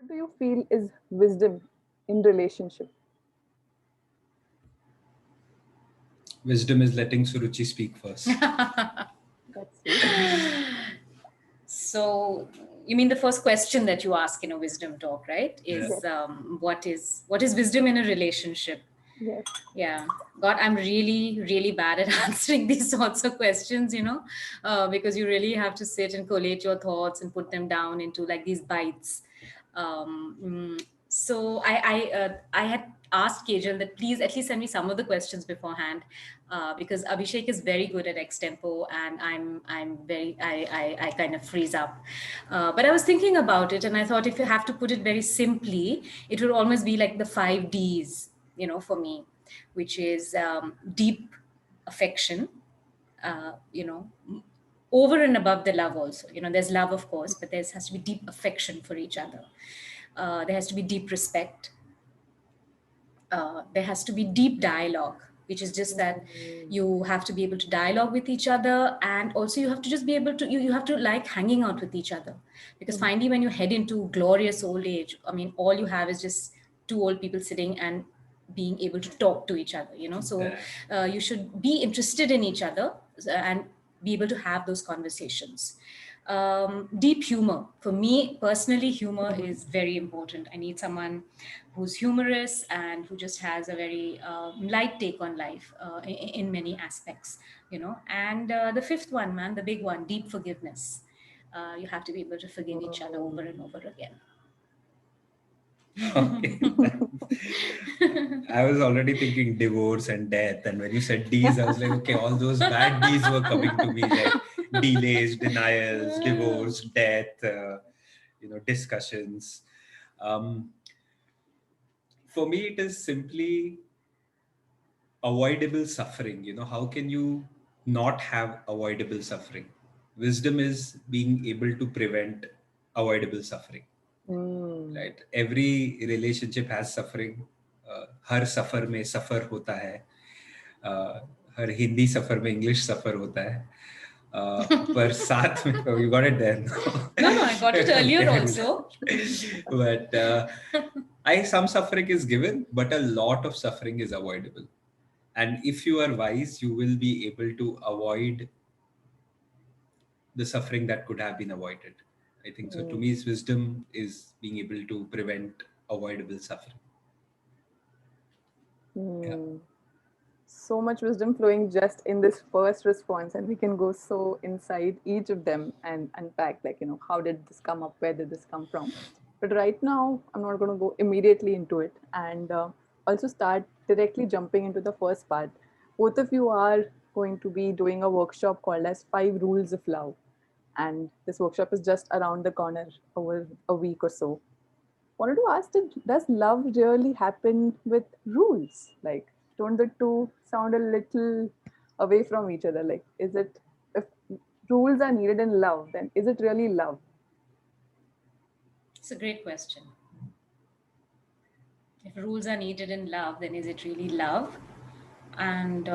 do you feel is wisdom in relationship? Wisdom is letting Suruchi speak first. That's sweet. So you mean the first question that you ask in a wisdom talk, right? Yeah. Is Yes. What is wisdom in a relationship? Yes. Yeah, God, I'm really, really bad at answering these sorts of questions, because you really have to sit and collate your thoughts and put them down into like these bites. So I had asked Kajal that please at least send me some of the questions beforehand, because Abhishek is very good at extempo, and I kind of freeze up. But I was thinking about it, and I thought if you have to put it very simply, it would almost be like the 5 Ds, for me, which is deep affection, uh, you know, over and above the love also. There's love, of course, but there has to be deep affection for each other. There has to be deep respect. There has to be deep dialogue, which is just that Mm. you have to be able to dialogue with each other, and also you have to just be able to you have to like hanging out with each other, because Mhm. finally when you head into glorious old age, I mean, all you have is just two old people sitting and being able to talk to each other, so Yeah. you should be interested in each other, and be able to have those conversations. Deep humor, for me personally, humor Mhm. is very important. I need someone who's humorous and who just has a very light take on life, in many aspects, and the fifth one, man, the big one, deep forgiveness. You have to be able to forgive each other over and over again. Okay. I was already thinking divorce and death, and when you said D's, I was like, okay, all those bad D's were coming to me, like delays, denials, divorce, death, discussions. Um, for me, it is simply avoidable suffering. How can you not have avoidable suffering? Wisdom is being able to prevent avoidable suffering. Mm. Right, every relationship has suffering. हर सफर में सफर होता है. हर हिंदी सफर में English सफर होता है. पर साथ में oh, you got it then. No, no, I got it earlier Okay. also. But some suffering is given, but a lot of suffering is avoidable. And if you are wise, you will be able to avoid the suffering that could have been avoided. I think so. To Mm. me, wisdom is being able to prevent avoidable suffering. Yeah. Mm. So much wisdom flowing just in this first response, and we can go so inside each of them and unpack, like, how did this come up? Where did this come from? But right now, I'm not going to go immediately into it, and also start directly jumping into the first part. Both of you are going to be doing a workshop called as 5 Rules of Love, and this workshop is just around the corner over a week or so. Wanted to ask, does love really happen with rules? Like, don't the two sound a little away from each other? Like, is it, if rules are needed in love, then is it really love? It's a great question. If rules are needed in love, then is it really love? And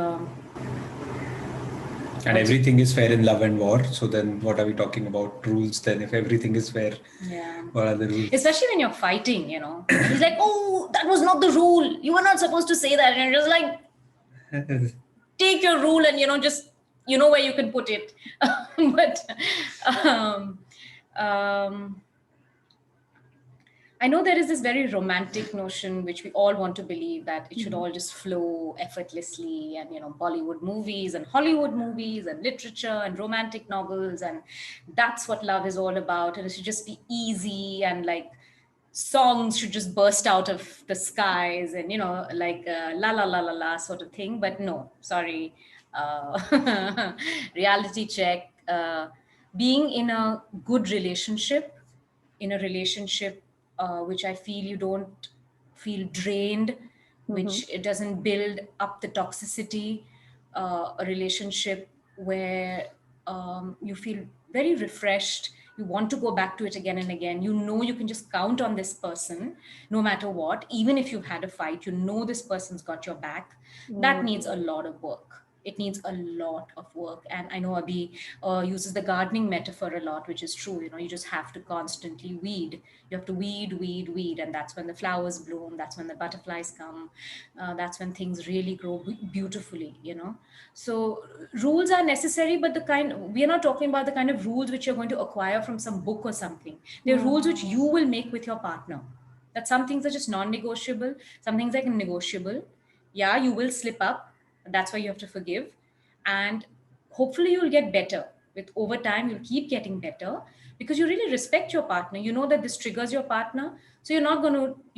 And also, everything is fair in love and war. So then what are we talking about? Rules then? If everything is fair, yeah, what are the rules? especially when you're fighting, he's like, oh, that was not the rule, you were not supposed to say that, and you're just like, take your rule and just where you can put it. But um, um, I know there is this very romantic notion which we all want to believe, that it should all just flow effortlessly, and Bollywood movies and Hollywood movies and literature and romantic novels, and that's what love is all about, and it should just be easy, and like songs should just burst out of the skies, and like la la la la la sort of thing. But no, sorry, reality check. Being in a good relationship, which I feel you don't feel drained, Mm-hmm. which it doesn't build up the toxicity, a relationship where you feel very refreshed. You want to go back to it again and again. You can just count on this person no matter what. Even if you've had a fight, this person's got your back. That needs a Mm. lot of work. It needs a lot of work. And I know Abhi uses the gardening metaphor a lot, which is true. You just have to constantly weed. You have to weed, and that's when the flowers bloom. That's when the butterflies come. That's when things really grow beautifully. So rules are necessary, but we are not talking about the kind of rules which you're going to acquire from some book or something. They're rules which you will make with your partner. That some things are just non-negotiable, some things are negotiable. Yeah, you will slip up. That's why you have to forgive. And hopefully you'll get better. With over time, you'll keep getting better because you really respect your partner. You know that this triggers your partner. So you're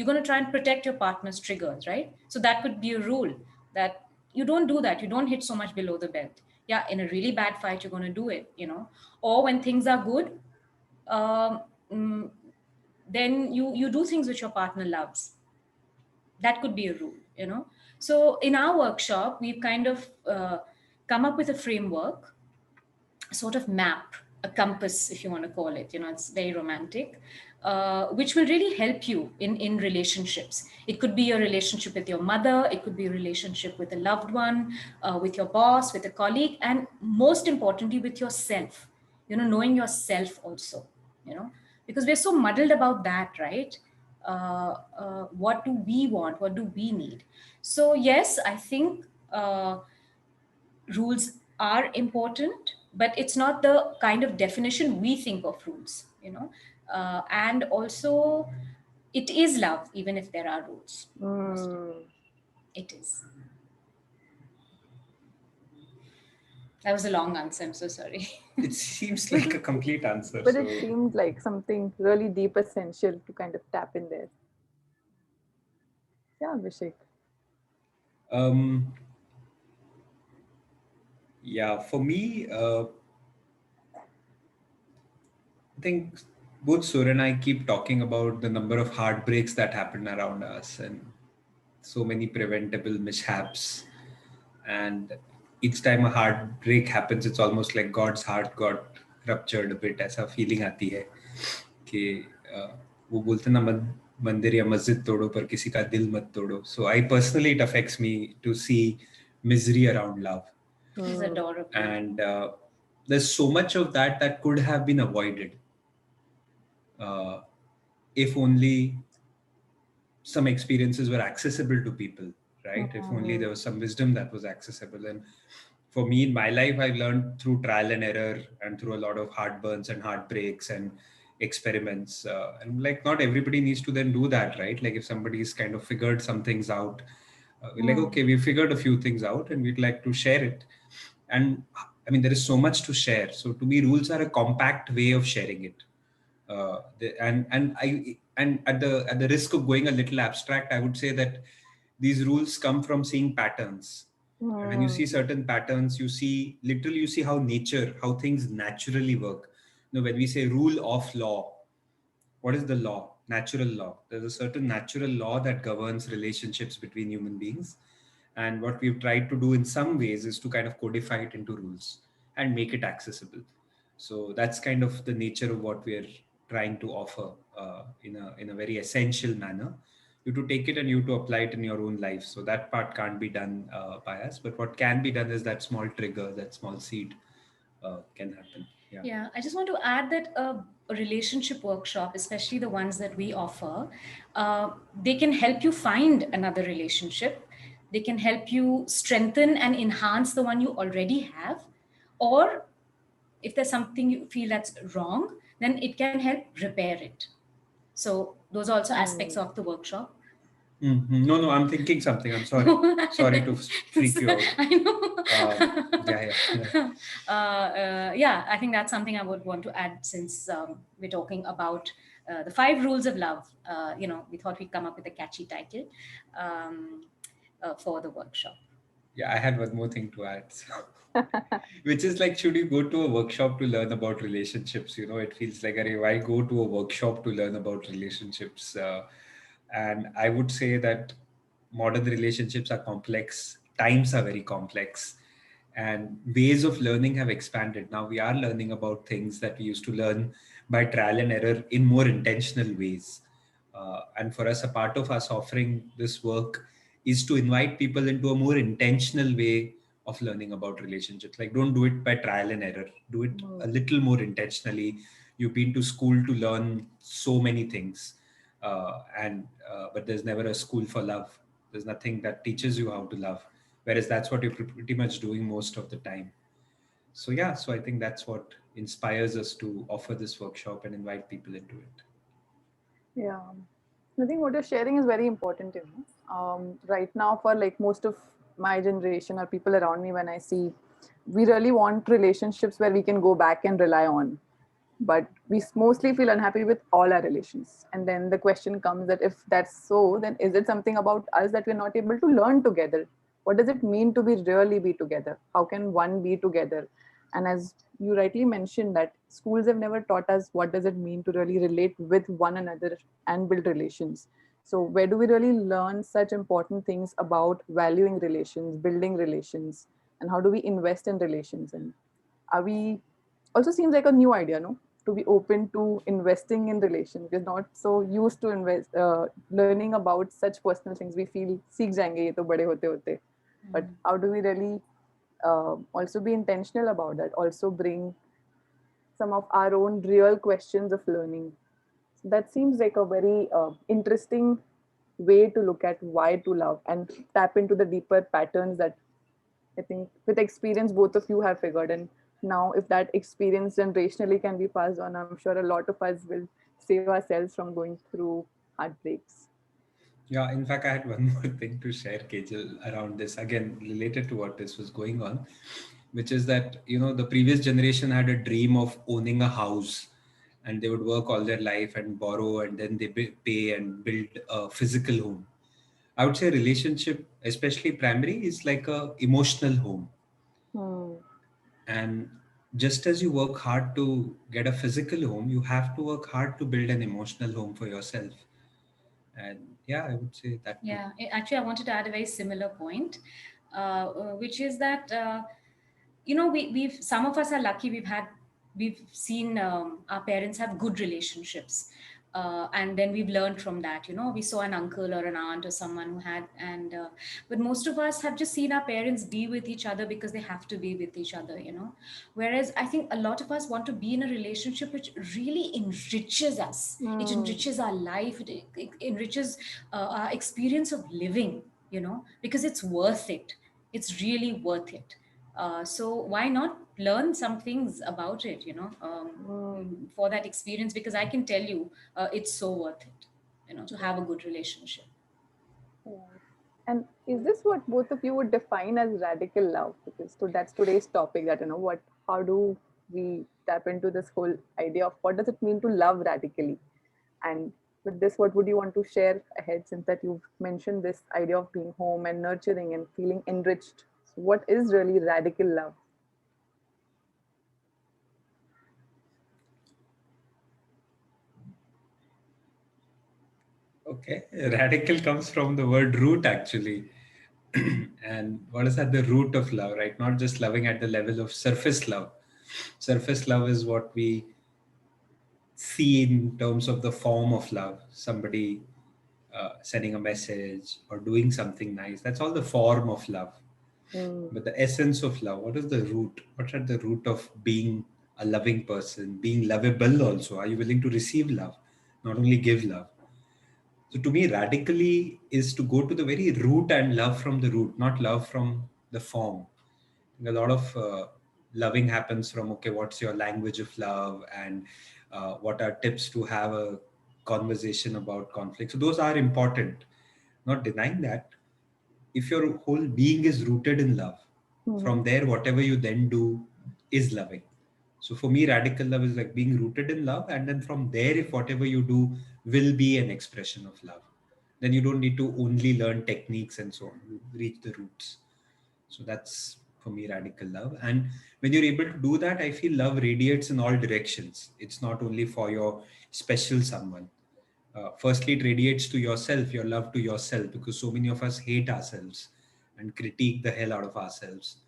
gonna try and protect your partner's triggers, right? So that could be a rule that you don't do that. You don't hit so much below the belt. Yeah, in a really bad fight, you're gonna do it. Or when things are good, um, mm, then you do things which your partner loves. That could be a rule. So in our workshop, we've kind of come up with a framework, a sort of map, a compass, if you want to call it. It's very romantic, which will really help you in relationships. It could be your relationship with your mother, it could be a relationship with a loved one, with your boss, with a colleague, and most importantly with yourself. Knowing yourself also. Because we're so muddled about that, right? What do we want, what do we need? So yes, I think rules are important, but it's not the kind of definition we think of rules. And also, it is love even if there are rules. It is. That was a long answer, I'm so sorry. It seems like a complete answer. But it seemed like something really deep, essential to kind of tap in there. Yeah, Abhishek. Yeah, for me, I think both Sur and I keep talking about the number of heartbreaks that happen around us and so many preventable mishaps. And each time a heartbreak happens, it's almost like God's heart got ruptured a bit. ऐसा feeling आती है कि वो बोलते ना मंदिर या मस्जिद तोड़ो पर किसी का दिल मत तोड़ो. So I personally, it affects me to see misery around love. It's adorable. And there's so much of that could have been avoided if only some experiences were accessible to people, right? If only there was some wisdom that was accessible. And for me in my life, I've learned through trial and error and through a lot of heartburns and heartbreaks and experiments. And like not everybody needs to then do that, right? Like if somebody's kind of figured some things out, we're like, okay, we figured a few things out and we'd like to share it. And I mean, there is so much to share. So to me, rules are a compact way of sharing it. And at the risk of going a little abstract, I would say that these rules come from seeing patterns. When you see certain patterns, you see how things naturally work. When we say rule of law, what is the law? Natural law. There's a certain natural law that governs relationships between human beings. And what we've tried to do in some ways is to kind of codify it into rules and make it accessible. So that's kind of the nature of what we're trying to offer in a very essential manner. You to take it and you to apply it in your own life. So that part can't be done by us. But what can be done is that small trigger, that small seed can happen. Yeah, I just want to add that a relationship workshop, especially the ones that we offer, they can help you find another relationship. They can help you strengthen and enhance the one you already have. Or if there's something you feel that's wrong, then it can help repair it. So those are also aspects of the workshop. No, I'm thinking something. I'm sorry. Sorry to freak you out. I know. Yeah. I think that's something I would want to add since we're talking about the 5 rules of love. We thought we'd come up with a catchy title for the workshop. Yeah, I had one more thing to add. Which is like, should you go to a workshop to learn about relationships? It feels like, why go to a workshop to learn about relationships? And I would say that modern relationships are complex. Times are very complex. And ways of learning have expanded. Now we are learning about things that we used to learn by trial and error in more intentional ways. And for us, a part of us offering this work is to invite people into a more intentional way of learning about relationships. Like, don't do it by trial and error. Do it a little more intentionally. You've been to school to learn so many things, but there's never a school for love. There's nothing that teaches you how to love, whereas that's what you're pretty much doing most of the time. So yeah, so I think that's what inspires us to offer this workshop and invite people into it. Yeah. I think what you're sharing is very important, right now, for like most of my generation or people around me, when I see, we really want relationships where we can go back and rely on. But we mostly feel unhappy with all our relations. And then the question comes that if that's so, then is it something about us that we're not able to learn together? What does it mean to be really be together? How can one be together? And as you rightly mentioned, that schools have never taught us what does it mean to really relate with one another and build relations. So where do we really learn such important things about valuing relations, building relations, and how do we invest in relations? And are we, also seems like a new idea, no, to be open to investing in relations. We're not so used to learning about such personal things. We feel seekh jayenge ye to bade hote hote. But how do we really also be intentional about that, also bring some of our own real questions of learning? That seems like a very interesting way to look at why to love and tap into the deeper patterns that I think with experience both of you have figured. And now if that experience generationally can be passed on, I'm sure a lot of us will save ourselves from going through heartbreaks. Yeah, in fact, I had one more thing to share, Kejal, around this, again, related to what this was going on, which is that, the previous generation had a dream of owning a house, and they would work all their life and borrow, and then they pay and build a physical home. I would say relationship, especially primary, is like a emotional home. Hmm. And just as you work hard to get a physical home, you have to work hard to build an emotional home for yourself. And yeah, I would say that too. Yeah, actually, I wanted to add a very similar point, which is that we've some of us are lucky. We've seen our parents have good relationships, and then we've learned from that. We saw an uncle or an aunt or someone who had, and but most of us have just seen our parents be with each other because they have to be with each other. Whereas I think a lot of us want to be in a relationship which really enriches us. It Hmm. enriches our life. It enriches our experience of living. Because it's worth it. It's really worth it. So why not learn some things about it, Hmm. for that experience? Because I can tell you, it's so worth it, to have a good relationship. Right. And is this what both of you would define as radical love? Because that's today's topic. That how do we tap into this whole idea of what does it mean to love radically? And with this, what would you want to share ahead, since that you've mentioned this idea of being home and nurturing and feeling enriched? So what is really radical love? Okay, radical comes from the word root actually. And what is at the root of love, right? Not just loving at the level of surface love. Surface love is what we see in terms of the form of love. Somebody sending a message or doing something nice. That's all the form of love. Mm. But the essence of love, what is the root? What's at the root of being a loving person, being lovable also? Are you willing to receive love, not only give love? So to me, radically is to go to the very root and love from the root, not love from the form. A lot of loving happens from, okay, what's your language of love, and what are tips to have a conversation about conflict. So those are important, not denying that. If your whole being is rooted in love, Mhm. from there, whatever you then do is loving. So for me, radical love is like being rooted in love. And then from there, if whatever you do will be an expression of love, then you don't need to only learn techniques and so on. You reach the roots. So that's for me radical love. And when you're able to do that, I feel love radiates in all directions. It's not only for your special someone. Firstly, it radiates to yourself, your love to yourself, because so many of us hate ourselves and critique the hell out of ourselves.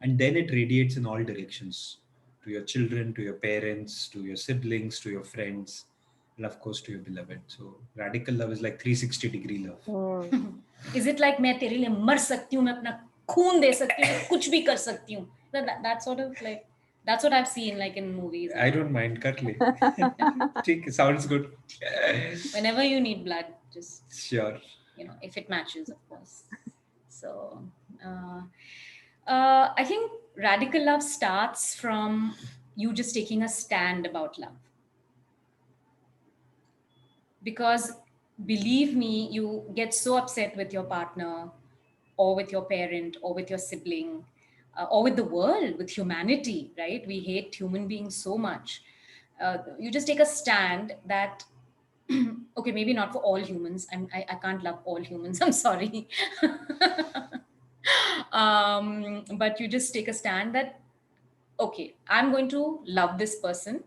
And then it radiates in all directions, to your children, to your parents, to your siblings, to your friends, and of course to your beloved. So radical love is like 360-degree love. Mm. Is it like मैं तेरे लिए मर सकती हूँ, मैं अपना खून दे सकती हूँ, कुछ भी कर सकती हूँ. That sort of like, that's what I've seen like in movies. I don't mind, कर ले. ठीक, sounds good. Whenever you need blood, just, Sure. if it matches, of course. So, I think radical love starts from you just taking a stand about love. Because believe me, you get so upset with your partner or with your parent or with your sibling or with the world, with humanity, right? We hate human beings so much. You just take a stand that, okay, maybe not for all humans. I can't love all humans. I'm sorry. But you just take a stand that, okay, I'm going to love this person,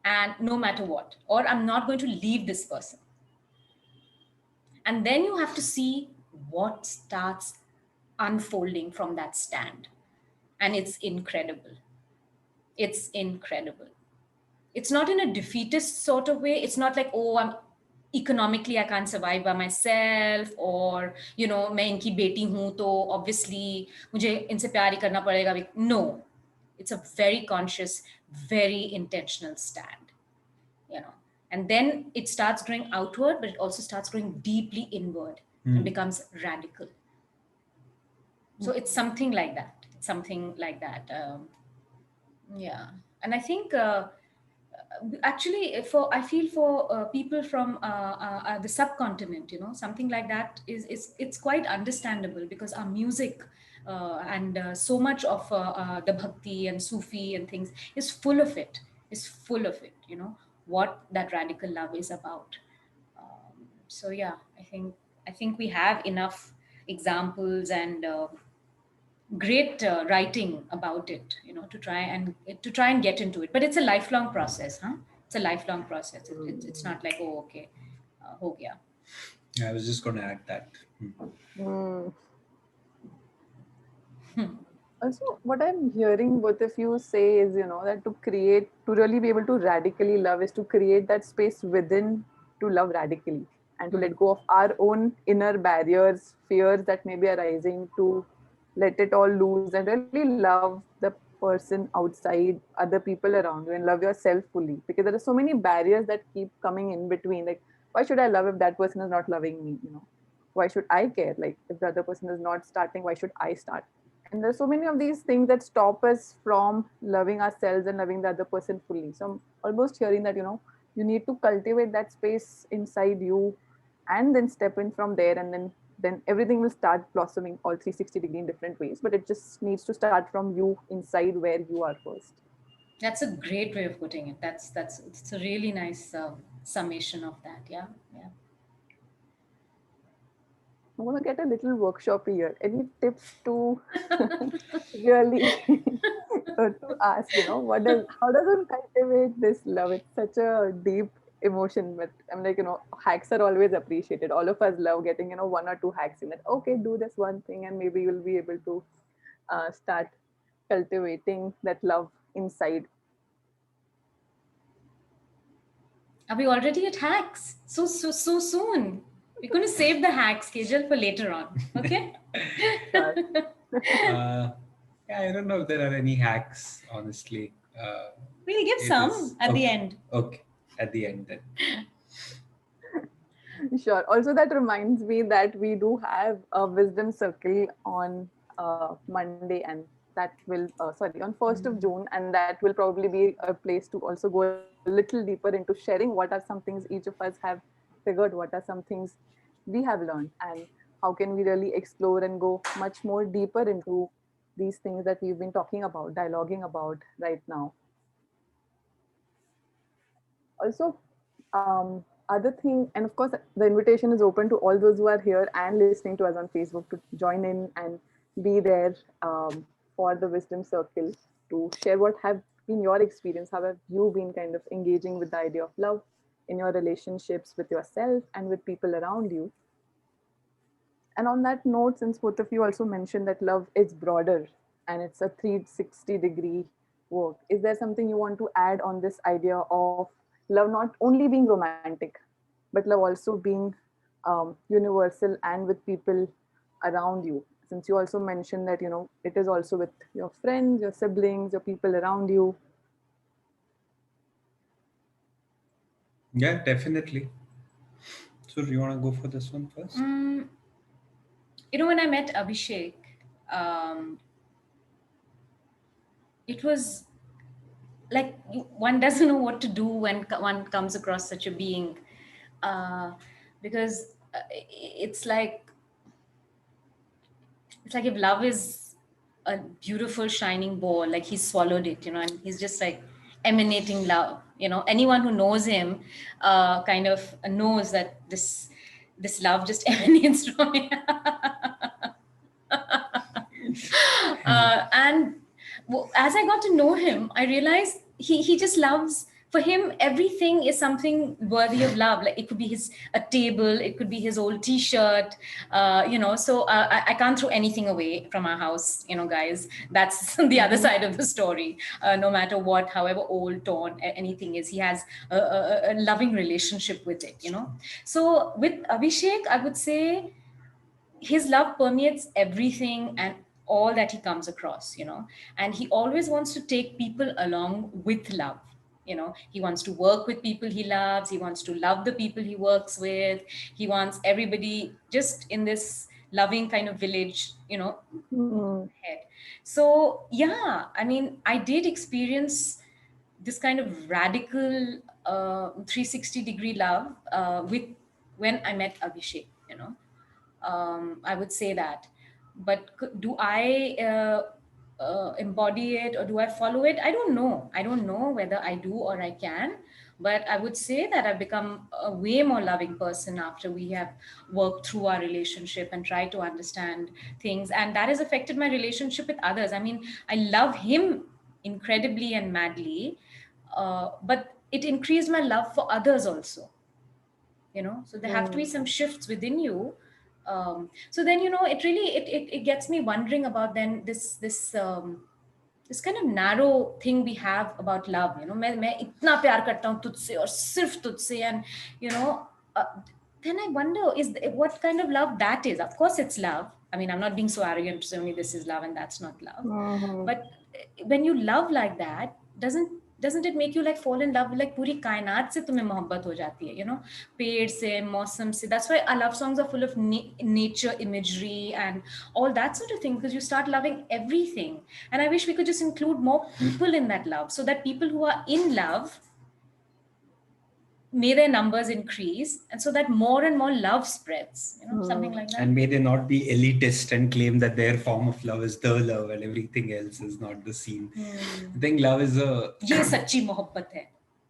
and no matter what, or I'm not going to leave this person. And then you have to see what starts unfolding from that stand. And it's incredible. It's incredible. It's not in a defeatist sort of way. It's not like, oh, economically I can't survive by myself, or मैं इनकी बेटी हूँ तो obviously मुझे इनसे प्यार ही करना पड़ेगा. No, it's a very conscious, very intentional stand. And then it starts growing outward, but it also starts growing deeply inward and becomes radical. So it's something like that. Yeah. And I think actually I feel for people from the subcontinent, something like that is it's quite understandable, because our music and so much of the bhakti and Sufi and things is full of it, what that radical love is about. So yeah, I think we have enough examples and great writing about it, to try and get into it. But it's a lifelong process, huh? It's a lifelong process. It's not like, oh, okay, ho gaya. I was just going to add that. Also, what I'm hearing both of you say is, that to really be able to radically love is to create that space within to love radically, and to let go of our own inner barriers, fears that may be arising, to let it all loose and really love the person outside, other people around you, and love yourself fully. Because there are so many barriers that keep coming in between. Like, why should I love if that person is not loving me? Why should I care? Like, if the other person is not starting, why should I start? And there's so many of these things that stop us from loving ourselves and loving the other person fully. So I'm almost hearing that, you need to cultivate that space inside you, and then step in from there, and then everything will start blossoming all 360-degree in different ways. But it just needs to start from you inside where you are first. That's a great way of putting it. It's a really nice summation of that. Yeah. I want to get a little workshop here. Any tips to really to ask, how does one cultivate this love? It's such a deep emotion, but I'm like, hacks are always appreciated. All of us love getting, one or two hacks in that. Okay, do this one thing, and maybe you'll be able to start cultivating that love inside. Are we already at hacks? So soon. We're going to save the hacks, Kajal, for later on. Okay? Yeah, I don't know if there are any hacks, honestly. We'll give some at the end. Okay, at the end then. Sure. Also, that reminds me that we do have a wisdom circle on Monday, and that will, on 1st of June, and that will probably be a place to also go a little deeper into sharing what are some things each of us have figured, what are some things we have learned, and how can we really explore and go much more deeper into these things that we've been talking about, dialoguing about right now. Also, other thing, and of course, the invitation is open to all those who are here and listening to us on Facebook to join in and be there for the wisdom circle, to share what have been your experience, how have you been kind of engaging with the idea of love in your relationships with yourself and with people around you. And on that note, since both of you also mentioned that love is broader and it's a 360-degree work, is there something you want to add on this idea of love not only being romantic, but love also being universal and with people around you? since you also mentioned that, it is also with your friends, your siblings, your people around you. Yeah, definitely. So do you want to go for this one first? When I met Abhishek, um, it was like one doesn't know what to do when one comes across such a being, because it's like if love is a beautiful shining ball, like he swallowed it, and he's just like emanating love. Anyone who knows him kind of knows that this love just emanates from him. And as I got to know him, I realized he just loves. For him, everything is something worthy of love. Like it could be a table, it could be his old T-shirt, So I can't throw anything away from our house, guys. That's the other side of the story. No matter what, however old, torn anything is, he has a loving relationship with it. So with Abhishek, I would say his love permeates everything and all that he comes across, and he always wants to take people along with love. He wants to work with people he loves, he wants to love the people he works with, he wants everybody just in this loving kind of village, Mm. head. So yeah, I mean, I did experience this kind of radical 360-degree love with when I met Abhishek. I would say that. But do I embody it, or do I follow it? I don't know. I don't know whether I do or I can. But I would say that I've become a way more loving person after we have worked through our relationship and tried to understand things. And that has affected my relationship with others. I mean, I love him incredibly and madly, but it increased my love for others also. So there have to be some shifts within you. So then, it really it gets me wondering about then this kind of narrow thing we have about love. मैं इतना प्यार करता हूँ तुझसे और सिर्फ तुझसे, and uh, then I wonder, what kind of love that is. Of course it's love. I mean, I'm not being so arrogant to say only this is love and that's not love. Mhm. But when you love like that, doesn't it make you like fall in love, like पूरी कायनात से तुम्हें मोहब्बत हो जाती है, पेड़ से, मौसम से. That's why our love songs are full of nature imagery and all that sort of thing, because you start loving everything. And I wish we could just include more people in that love, so that people who are in love, may their numbers increase, and so that more and more love spreads, something like that. And may they not be elitist and claim that their form of love is the love and everything else is not the scene. I think love is ये सच्ची मोहब्बत है.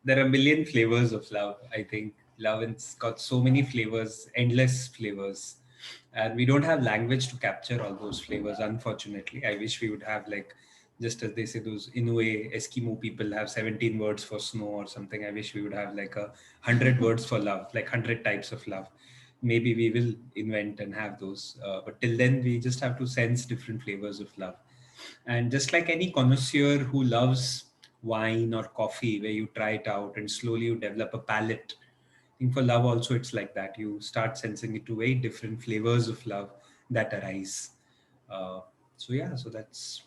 there are a million flavors of love. I think love has got so many flavors, endless flavors. And we don't have language to capture all those flavors, unfortunately. I wish we would have, like, just as they say, those Inuit Eskimo people have 17 words for snow or something. I wish we would have like 100 words for love, like 100 types of love. Maybe we will invent and have those. But till then, we just have to sense different flavors of love. And just like any connoisseur who loves wine or coffee, where you try it out and slowly you develop a palate, I think for love also it's like that. You start sensing it to very different flavors of love that arise. So that's,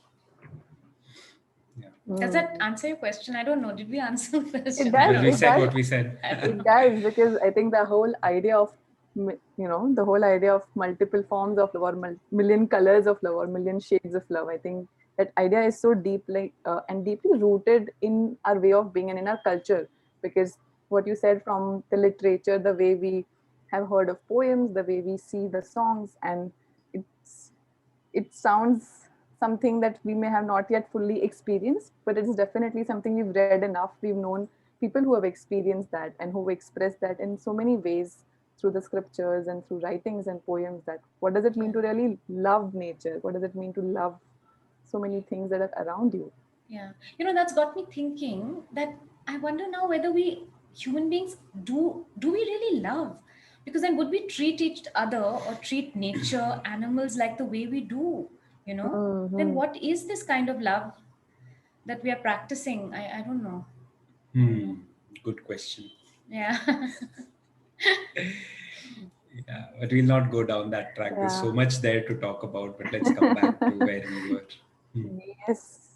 yeah. Does that answer your question? I don't know. Did we answer the question? It does. Well, we It said does. what we said. It does, because I think the whole idea of the whole idea of multiple forms of love, or million colors of love, or million shades of love, I think that idea is so deep, like and deeply rooted in our way of being and in our culture. Because what you said, from the literature, the way we have heard of poems, the way we see the songs, and it's it sounds something that we may have not yet fully experienced, but it is definitely something we've read enough. We've known people who have experienced that and who express that in so many ways, through the scriptures and through writings and poems, that what does it mean to really love nature? What does it mean to love so many things that are around you? Yeah. That's got me thinking that I wonder now whether we human beings do we really love? Because then would we treat each other or treat nature, animals like the way we do? Then what is this kind of love that we are practicing? I don't know. Good question. Yeah. Yeah, but we'll not go down that track. There's so Yeah. much there to talk about, but let's come back to where we were. Hmm. Yes.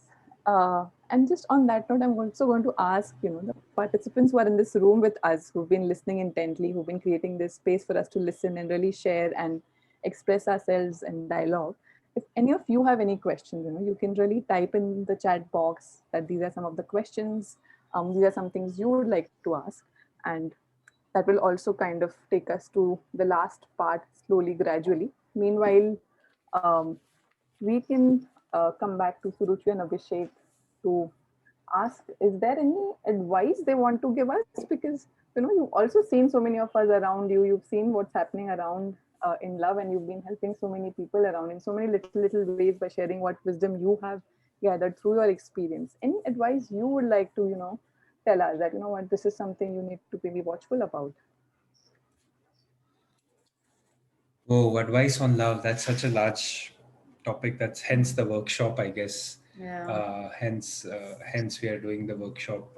And just on that note, I'm also going to ask, the participants who are in this room with us, who've been listening intently, who've been creating this space for us to listen and really share and express ourselves in dialogue. If any of you have any questions, you can really type in the chat box that these are some of the questions. These are some things you would like to ask. And that will also kind of take us to the last part slowly, gradually. Meanwhile, we can come back to Suruchi and Abhishek to ask, is there any advice they want to give us? Because, you've also seen so many of us around you. You've seen what's happening around in love, and you've been helping so many people around in so many little ways by sharing what wisdom you have gathered through your experience. Any advice you would like to, tell us that, what, this is something you need to be watchful about? Oh, advice on love. That's such a large topic. That's hence the workshop, I guess. Yeah. Hence we are doing the workshop.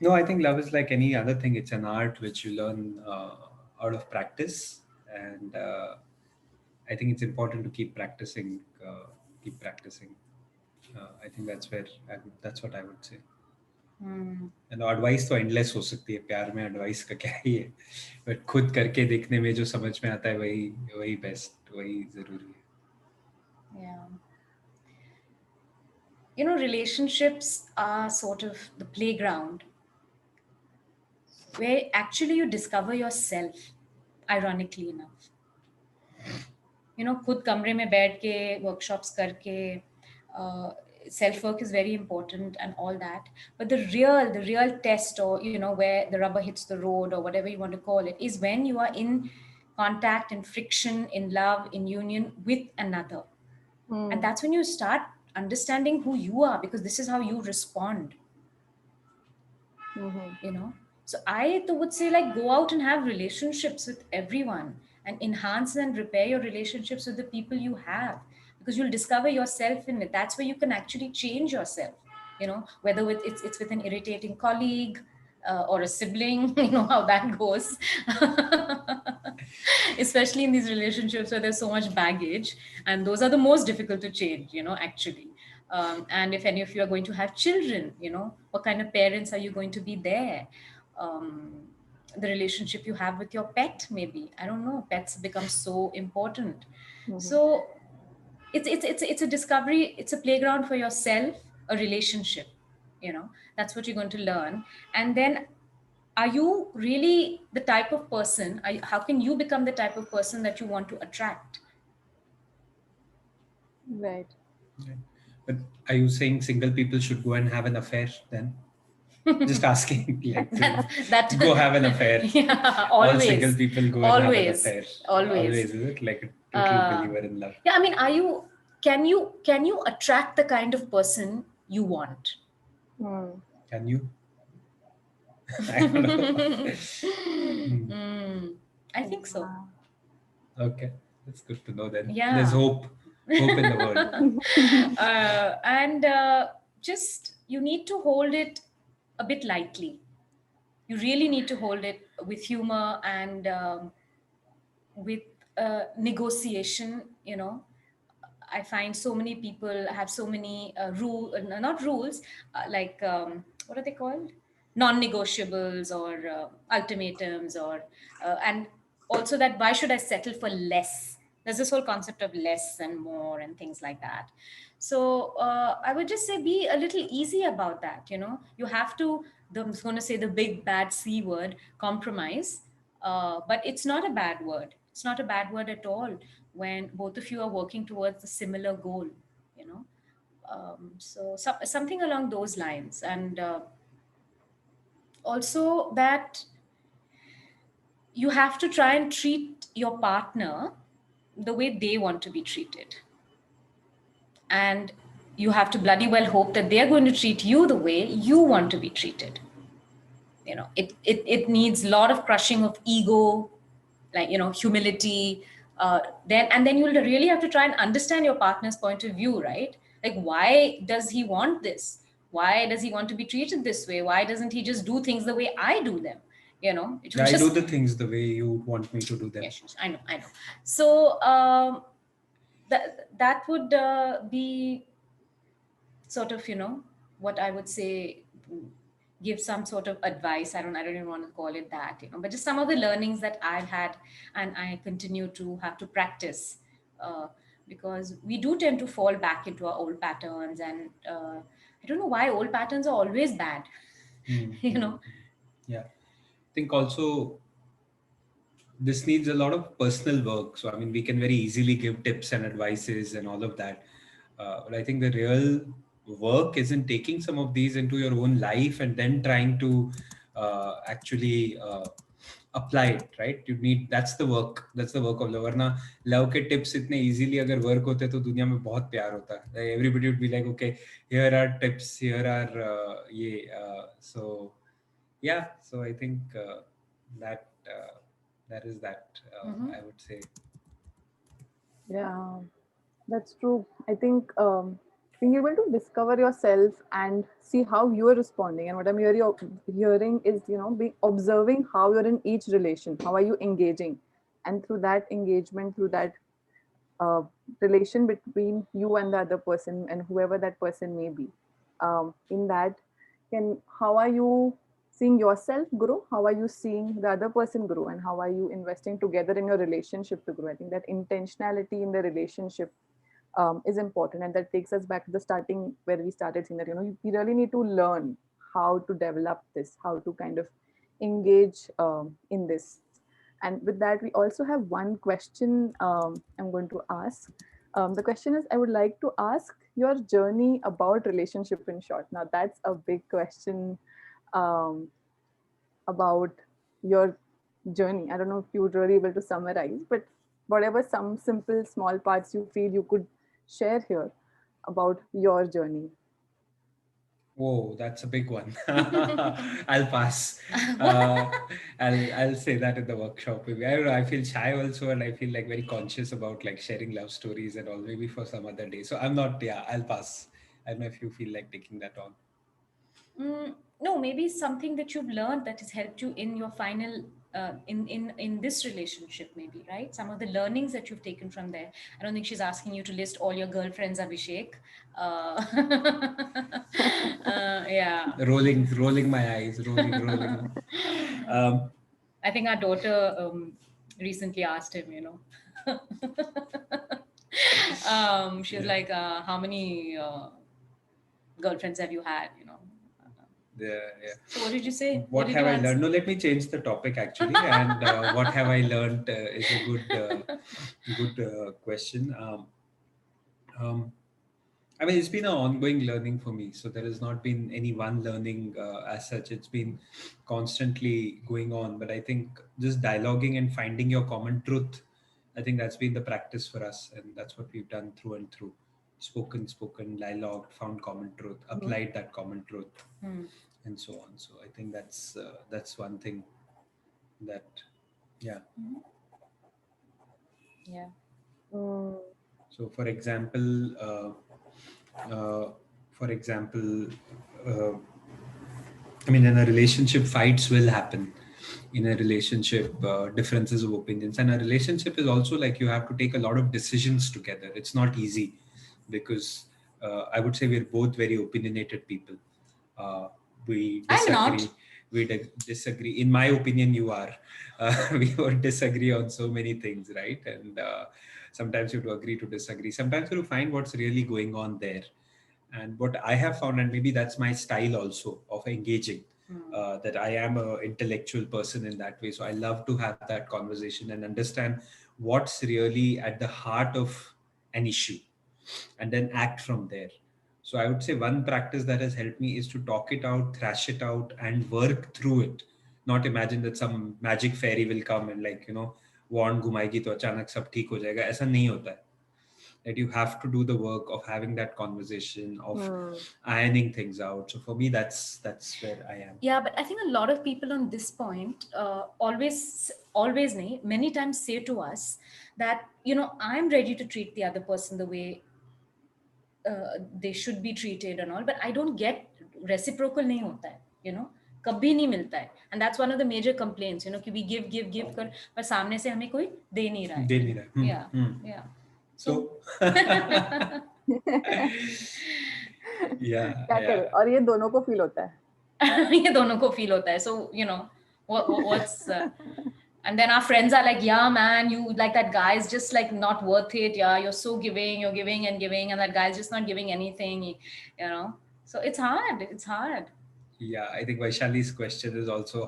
No, I think love is like any other thing. It's an art which you learn out of practice, and I think it's important to keep practicing. Keep practicing. I think that's what I would say. Hmm. Advice तो endless हो सकती है प्यार में advice का क्या ही है but खुद करके देखने में जो समझ में आता है वही वही बेस्ट वही जरूरी है Yeah. Relationships are sort of the playground where actually you discover yourself, ironically enough. खुद कमरे में बैठ के वर्कशॉप्स करके self work is very important and all that, but the real test, or where the rubber hits the road, or whatever you want to call it, is when you are in contact, in friction, in love, in union with another. And that's when you start understanding who you are, because this is how you respond. So I would say, like, go out and have relationships with everyone and enhance and repair your relationships with the people you have, because you'll discover yourself in it. That's where you can actually change yourself, whether it's with an irritating colleague, or a sibling. You know how that goes. Especially in these relationships where there's so much baggage, and those are the most difficult to change, actually. And if any of you are going to have children, what kind of parents are you going to be there? The relationship you have with your pet, maybe, I don't know, pets become so important. So it's a discovery, it's a playground for yourself, a relationship, that's what you're going to learn. And then, are you really the type of person, how can you become the type of person that you want to attract? Right. but are you saying single people should go and have an affair then? Just asking, like, that go have an affair. Yeah, All always. single people go and have an affair. Always. Is it like a total believer in love? Yeah, I mean, can you attract the kind of person you want? Can you? I don't know. I think so. Okay, that's good to know then. Yeah. There's hope in the world. And just, you need to hold it a bit lightly. You really need to hold it with humor and with negotiation. I find so many people have so many not rules, like, what are they called? Non-negotiables, or ultimatums, or and also that, why should I settle for less? There's this whole concept of less and more and things like that. So I would just say, be a little easy about that. You have to, I'm going to say the big bad C word, compromise. But it's not a bad word. It's not a bad word at all when both of you are working towards a similar goal, so something along those lines. And also that you have to try and treat your partner the way they want to be treated. And you have to bloody well hope that they're going to treat you the way you want to be treated. It needs a lot of crushing of ego, like, humility. Then you'll really have to try and understand your partner's point of view, right? Like, why does he want this? Why does he want to be treated this way? Why doesn't he just do things the way I do them? It Yeah, would I do just, the things the way you want me to do them. yeah, sure, I know. So that would be sort of, what I would say, give some sort of advice. I don't even want to call it that, but just some of the learnings that I've had and I continue to have to practice, uh, because we do tend to fall back into our old patterns, and I don't know why old patterns are always bad. Hmm, you hmm, know yeah, I think also this needs a lot of personal work. So, I mean, we can very easily give tips and advices and all of that. But I think the real work is in taking some of these into your own life and then trying to actually apply it, right? You need, that's the work of love. वरना love के tips इतने easily अगर work होते तो दुनिया में बहुत प्यार होता. Like, everybody would be like, okay, here are tips, here are so yeah. So I think that that is that, Mhm. I would say. Yeah, that's true. I think being able to discover yourself and see how you are responding, and what I'm hearing is, be observing how you're in each relation. How are you engaging? And through that engagement, through that uh, relation between you and the other person and whoever that person may be, in that, how are you seeing yourself grow, how are you seeing the other person grow, and how are you investing together in your relationship to grow. I think that intentionality in the relationship is important, and that takes us back to the starting where we started saying that, we really need to learn how to develop this, how to kind of engage in this. And with that, we also have one question I'm going to ask. The question is, I would like to ask your journey about relationship in short. Now, that's a big question, um, about your journey. I don't know if you would really able to summarize, but whatever some simple small parts you feel you could share here about your journey. Whoa, that's a big one. I'll pass. Uh, I'll say that in the workshop. Maybe I don't know. I feel shy also, and I feel like very conscious about like sharing love stories and all. Maybe for some other day. So I'm not. Yeah, I'll pass. I don't know if you feel like taking that on. No, maybe something that you've learned that has helped you in your final, in this relationship, maybe, right? Some of the learnings that you've taken from there. I don't think she's asking you to list all your girlfriends, Abhishek. uh, yeah. Rolling my eyes, rolling. Um, I think our daughter recently asked him, she was yeah, like, how many girlfriends have you had, yeah. So what did you say? What What did have you I learned? answer? No, let me change the topic actually. And what have I learned is a good question. Um, I mean, it's been an ongoing learning for me. So there has not been any one learning as such. It's been constantly going on. But I think just dialoguing and finding your common truth, I think that's been the practice for us. And that's what we've done through and through. Spoken, dialogue, found common truth, Mhm. applied that common truth, Hmm. and so on. So I think that's one thing that, yeah. Yeah. Mm, So uh, for example, uh, I mean, in a relationship, fights will happen. In a relationship, differences of opinions, and a relationship is also like you have to take a lot of decisions together. It's not easy because I would say we're both very opinionated people. Uh, we I'm not. disagree. Disagree. In my opinion, you are. We would disagree on so many things, right? And sometimes you have to agree to disagree. Sometimes you have to find what's really going on there. And what I have found, and maybe that's my style also of engaging, that I am a intellectual person in that way. So I love to have that conversation and understand what's really at the heart of an issue, and then act from there. So I would say one practice that has helped me is to talk it out, thrash it out, and work through it. Not imagine that some magic fairy will come and like, wand घुमाएगी तो अचानक सब ठीक हो जाएगा. ऐसा नहीं होता है. That you have to do the work of having that conversation, of mm, ironing things out. So for me, that's where I am. Yeah, but I think a lot of people on this point always, many times say to us that, I'm ready to treat the other person the way they should be treated and all, but I don't get reciprocal nahi hota hai, कभी नहीं मिलता है, and that's one of the major complaints, you know, कि we give कर, पर सामने से हमें कोई दे नहीं रहा है. दे नहीं रहा. Yeah. So क्या करें, yeah. और ये दोनों को फील होता है. ये दोनों को फील होता है. So you know what's and then our friends are like, yeah man, you like that guy is just like not worth it. Yeah, you're so giving, you're giving and giving, and that guy's just not giving anything, you know. So it's hard. Yeah, I think Vaishali's question is also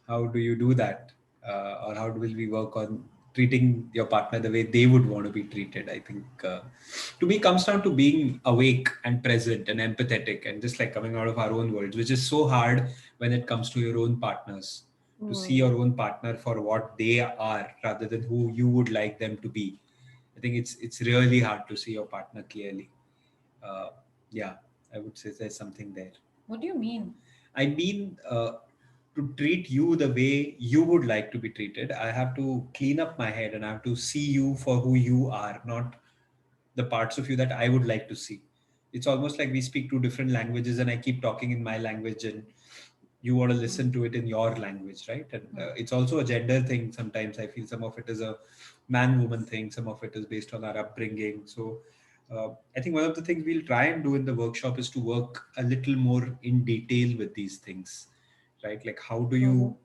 how do you do that, or how will we work on treating your partner the way they would want to be treated? I think to me comes down to being awake and present and empathetic and just like coming out of our own worlds, which is so hard when it comes to your own partners. To see your own partner for what they are rather than who you would like them to be. I think it's really hard to see your partner clearly. Yeah, I would say there's something there. What do you mean? I mean, to treat you the way you would like to be treated, I have to clean up my head and I have to see you for who you are, not the parts of you that I would like to see. It's almost like we speak two different languages and I keep talking in my language and you want to listen to it in your language, right? And it's also a gender thing. Sometimes I feel some of it is a man-woman thing. Some of it is based on our upbringing. So I think one of the things we'll try and do in the workshop is to work a little more in detail with these things, right? Like how do you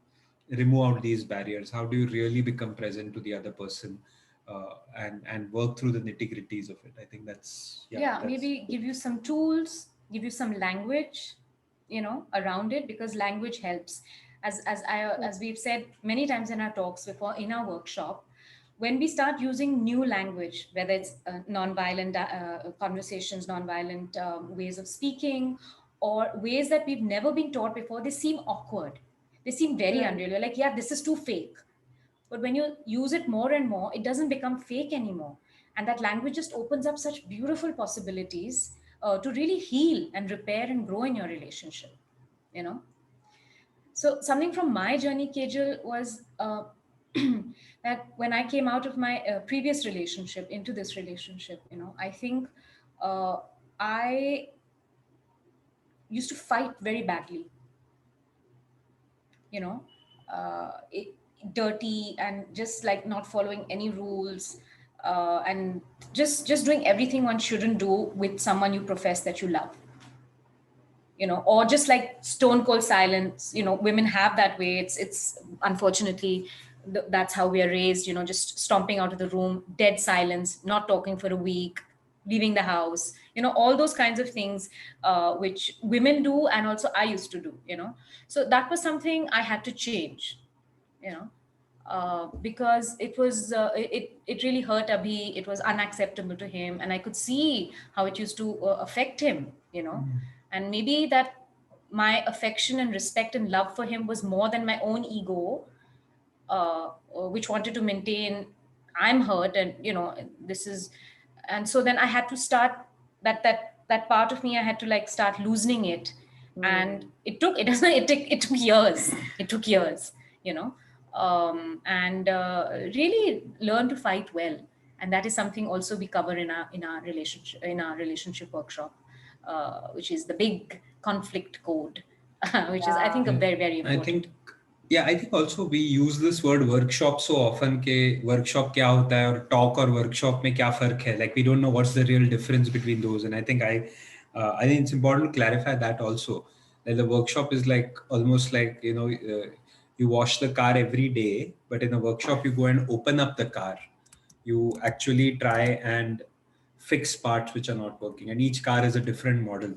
remove out these barriers? How do you really become present to the other person, and work through the nitty-gritties of it? I think that's Maybe give you some tools, give you some language, you know, around it, because language helps. As we've said many times in our talks before, in our workshop, when we start using new language, whether it's non-violent conversations, non-violent ways of speaking, or ways that we've never been taught before, they seem awkward. They seem very unreal. You're like, yeah, this is too fake. But when you use it more and more, it doesn't become fake anymore. And that language just opens up such beautiful possibilities to really heal and repair and grow in your relationship, you know. So something from my journey, Kajal, was that when I came out of my previous relationship into this relationship, you know, I think I used to fight very badly, you know, dirty and just like not following any rules, and just doing everything one shouldn't do with someone you profess that you love, you know, or just like stone cold silence. You know, women have that way. It's unfortunately that's how we are raised, you know, just stomping out of the room, dead silence, not talking for a week, leaving the house, you know, all those kinds of things, which women do and also I used to do, you know. So that was something I had to change, you know, because it really hurt Abhi. It was unacceptable to him, and I could see how it used to affect him, you know. And maybe that my affection and respect and love for him was more than my own ego, which wanted to maintain I'm hurt, and you know, this is. And so then I had to start that part of me, I had to like start loosening it. And it doesn't it took years. It took years, you know. And really learn to fight well. And that is something also we cover in our relationship workshop, which is the big conflict code, which is I think a very, very important. I think also we use this word workshop so often के workshop क्या होता है और talk और workshop में क्या फर्क है, like we don't know what's the real difference between those. And I think it's important to clarify that also, that the workshop is like almost like, you know, you wash the car every day, but in a workshop you go and open up the car, you actually try and fix parts which are not working, and each car is a different model.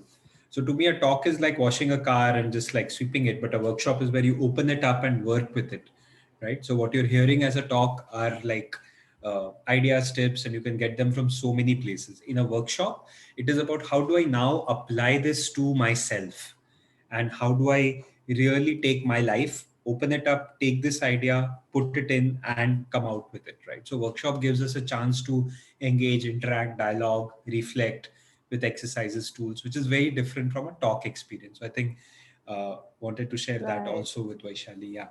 So to me, a talk is like washing a car and just like sweeping it, but a workshop is where you open it up and work with it, right? So what you're hearing as a talk are like ideas, tips, and you can get them from so many places. In a workshop, it is about how do I now apply this to myself, and how do I really take my life, open it up, take this idea, put it in, and come out with it, right? So workshop gives us a chance to engage, interact, dialogue, reflect with exercises, tools, which is very different from a talk experience. So I think wanted to share that also with Vaishali.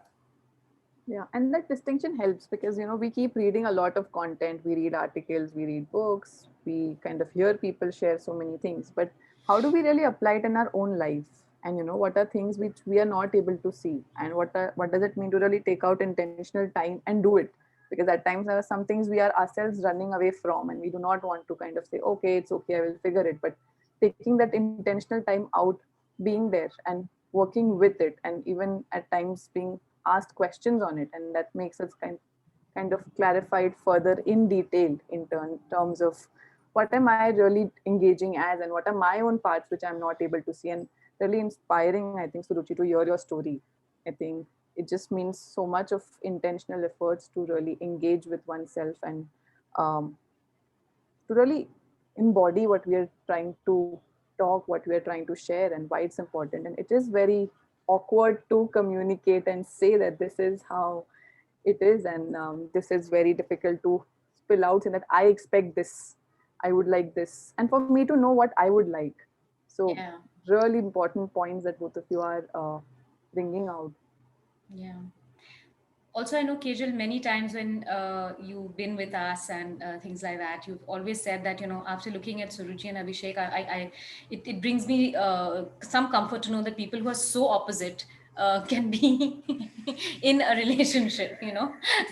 Yeah, and that distinction helps because, you know, we keep reading a lot of content. We read articles, we read books, we kind of hear people share so many things. But how do we really apply it in our own lives? and what are things which we are not able to see, and what does it mean to really take out intentional time and do it, because at times there are some things we are ourselves running away from, and we do not want to kind of say, okay, it's okay, I will figure it. But taking that intentional time out, being there and working with it, and even at times being asked questions on it, and that makes us kind of clarified further in detail in terms of what am I really engaging as, and what are my own parts which I'm not able to see. And really inspiring, I think, Suruchi, to hear your story. I think it just means so much of intentional efforts to really engage with oneself, and um, to really embody what we are trying to talk, what we are trying to share, and why it's important. And it is very awkward to communicate and say that this is how it is, and this is very difficult to spill out, and that I expect this, I would like this, and for me to know what I would like. So Yeah. really important points that both of you are bringing out. Yeah. Also, I know, Kejal, many times when you've been with us and things like that, you've always said that, after looking at Suruchi and Abhishek, it brings me some comfort to know that people who are so opposite can be in a relationship.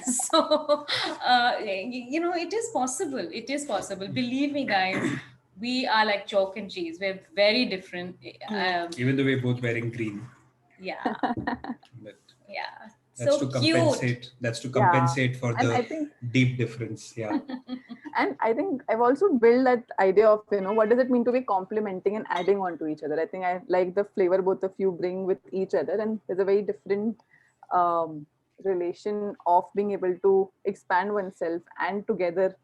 So, it is possible. It is possible. Believe me, guys, we are like chalk and cheese. We're very different. Even though we're both wearing green. Yeah. But Yeah. that's So to cute. compensate. That's to Yeah, compensate for and I the think deep difference. Yeah. and I think I've also built that idea of, what does it mean to be complementing and adding on to each other. I think I like the flavor both of you bring with each other, and there's a very different um, relation of being able to expand oneself and together,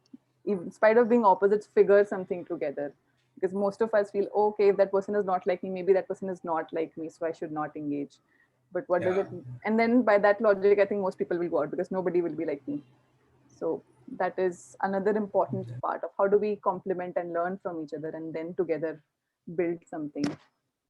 even in spite of being opposites, figure something together. Because most of us feel, okay, if that person is not like me, maybe that person is not like me, so I should not engage. But what does Yeah. it? And then by that logic, I think most people will go out because nobody will be like me. So that is another important part of how do we complement and learn from each other, and then together build something.